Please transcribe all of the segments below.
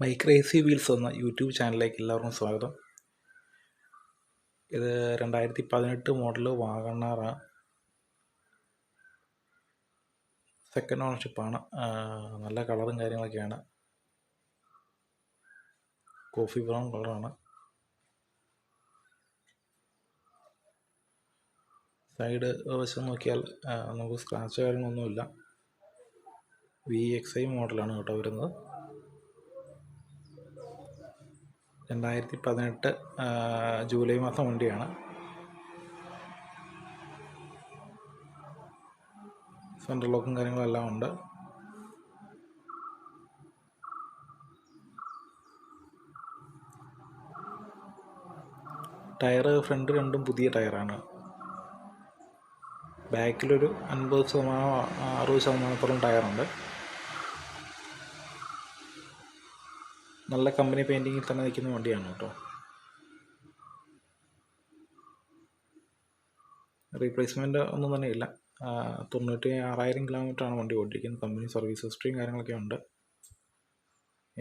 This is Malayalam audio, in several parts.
മൈ ക്രേസി വീൽസ് എന്ന യൂട്യൂബ് ചാനലിലേക്ക് എല്ലാവർക്കും സ്വാഗതം. ഇത് 2018 മോഡൽ വാഗണാറാണ്. സെക്കൻഡ് ഓണർഷിപ്പാണ്. നല്ല കളറും കാര്യങ്ങളൊക്കെയാണ്. കോഫി ബ്രൗൺ കളറാണ്. സൈഡ് വശം നോക്കിയാൽ നമുക്ക് സ്ക്രാച്ച് കാര്യങ്ങളൊന്നുമില്ല. VXI മോഡലാണ് കേട്ടോ വരുന്നത്. 2018 ജൂലൈ മാസം വണ്ടിയാണ്. സെൻട്രൽ ലോക്കും കാര്യങ്ങളെല്ലാം ഉണ്ട്. ടയറ് ഫ്രണ്ട് രണ്ടും പുതിയ ടയറാണ്. ബാക്കിലൊരു 50-60% ടയറുണ്ട്. നല്ല കമ്പനി പെയിൻറ്റിങ്ങിൽ തന്നെ നിൽക്കുന്ന വണ്ടിയാണ് കേട്ടോ. റീപ്ലേസ്മെൻറ്റ് ഒന്നും തന്നെ ഇല്ല. 96,000 കിലോമീറ്ററാണ് വണ്ടി ഓടിക്കുന്നത്. കമ്പനി സർവീസ് ഹിസ്റ്ററിയും കാര്യങ്ങളൊക്കെ ഉണ്ട്.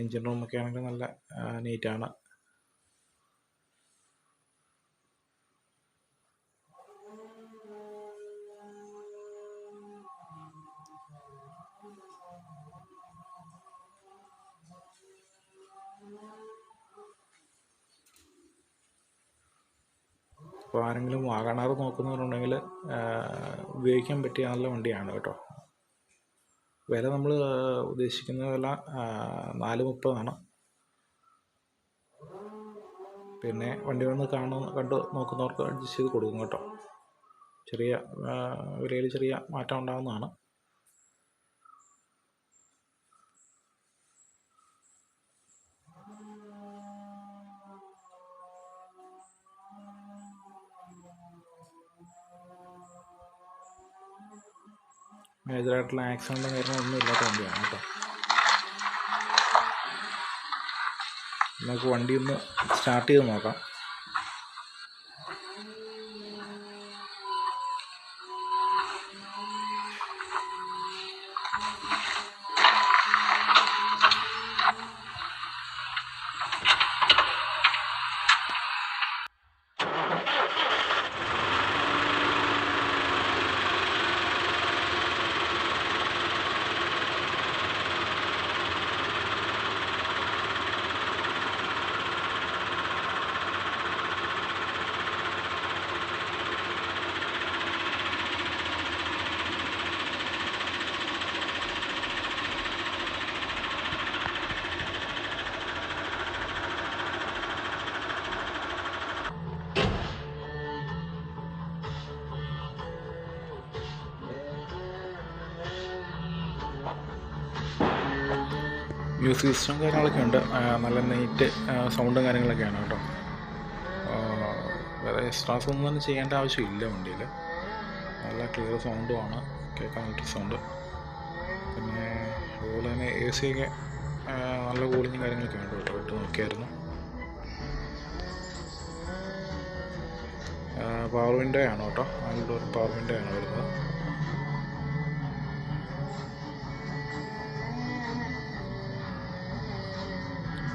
എൻജിൻ റൂമൊക്കെ ആണെങ്കിൽ നല്ല നീറ്റാണ്. അപ്പോൾ ആരെങ്കിലും വാഗണാർ നോക്കുന്നവരുണ്ടെങ്കിൽ ഉപയോഗിക്കാൻ പറ്റിയ നല്ല വണ്ടിയാണ് കേട്ടോ. വില നമ്മൾ ഉദ്ദേശിക്കുന്ന വില 430 പിന്നെ വണ്ടി വന്ന് കണ്ട് നോക്കുന്നവർക്ക് അഡ്ജസ്റ്റ് ചെയ്ത് കൊടുക്കും കേട്ടോ. ചെറിയ വിലയിൽ ചെറിയ മാറ്റം ഉണ്ടാകുന്നതാണ്. മേജറായിട്ടുള്ള ആക്സിഡൻറ്റും കാര്യങ്ങളൊന്നും ഇല്ലാത്ത വണ്ടിയാണ് കേട്ടോ. നമുക്ക് വണ്ടി ഒന്ന് സ്റ്റാർട്ട് ചെയ്ത് നോക്കാം. മ്യൂസിക് സിസ്റ്റം കാര്യങ്ങളൊക്കെ ഉണ്ട്. നല്ല നീറ്റ് സൗണ്ടും കാര്യങ്ങളൊക്കെയാണ് കേട്ടോ. വേറെ എക്സ്ട്രാസ് ഒന്നും തന്നെ ചെയ്യേണ്ട ആവശ്യമില്ല വണ്ടിയിൽ. നല്ല ക്ലിയർ സൗണ്ടുമാണ്, കേൾക്കാൻ പറ്റിയ സൗണ്ട്. പിന്നെ അതുപോലെ തന്നെ AC ഒക്കെ നല്ല കൂളിങ്ങും കാര്യങ്ങളൊക്കെ ഉണ്ട് കേട്ടോ. ഇട്ട് നോക്കിയായിരുന്നു. പവർ വിൻഡോ ആണ് കേട്ടോ. നല്ലൊരു പവർ വിൻഡോ ആണ് വരുന്നത്.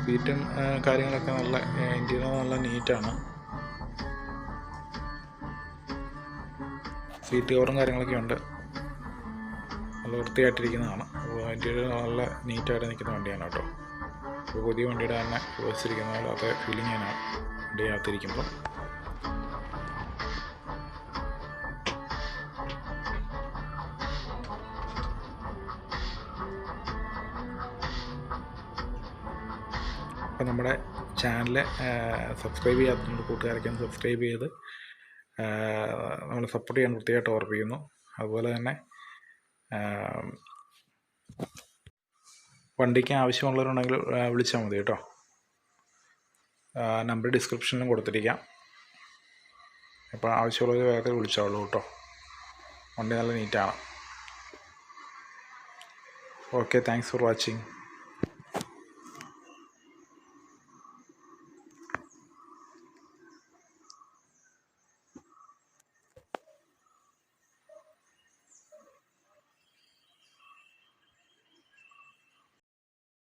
സീറ്റും കാര്യങ്ങളൊക്കെ നല്ല ഇൻറ്റീരിയർ നല്ല നീറ്റാണ്. സീറ്റ് കവറും കാര്യങ്ങളൊക്കെ ഉണ്ട്. നല്ല വൃത്തിയായിട്ടിരിക്കുന്നതാണ്. അപ്പോൾ ഇൻറ്റീരിയർ നല്ല നീറ്റായിട്ട് നിൽക്കുന്ന വണ്ടിയാണ് കേട്ടോ. ഇപ്പോൾ പുതിയ വണ്ടിയുടെ തന്നെ ഉപയോഗിച്ചിരിക്കുന്ന പോലെ അതേ ഫീലിംഗ് ആണ് വണ്ടിക്കകത്തിരിക്കുമ്പോൾ. അപ്പോൾ നമ്മുടെ ചാനൽ സബ്സ്ക്രൈബ് ചെയ്യാത്തതുകൊണ്ട് കൂട്ടുകാരൊക്കെ ഒന്ന് സബ്സ്ക്രൈബ് ചെയ്ത് നമ്മൾ സപ്പോർട്ട് ചെയ്യാൻ വൃത്തിയായിട്ട് ഓർപ്പിക്കുന്നു. അതുപോലെ തന്നെ വണ്ടിക്ക് ആവശ്യമുള്ളവരുണ്ടെങ്കിൽ വിളിച്ചാൽ മതി കേട്ടോ. നമ്പർ ഡിസ്ക്രിപ്ഷനിലും കൊടുത്തിരിക്കാം. അപ്പോൾ ആവശ്യമുള്ളവർ വേഗത്തിൽ വിളിച്ചോളൂ കേട്ടോ. വണ്ടി നല്ല നീറ്റാണ്. Okay, thanks for watching.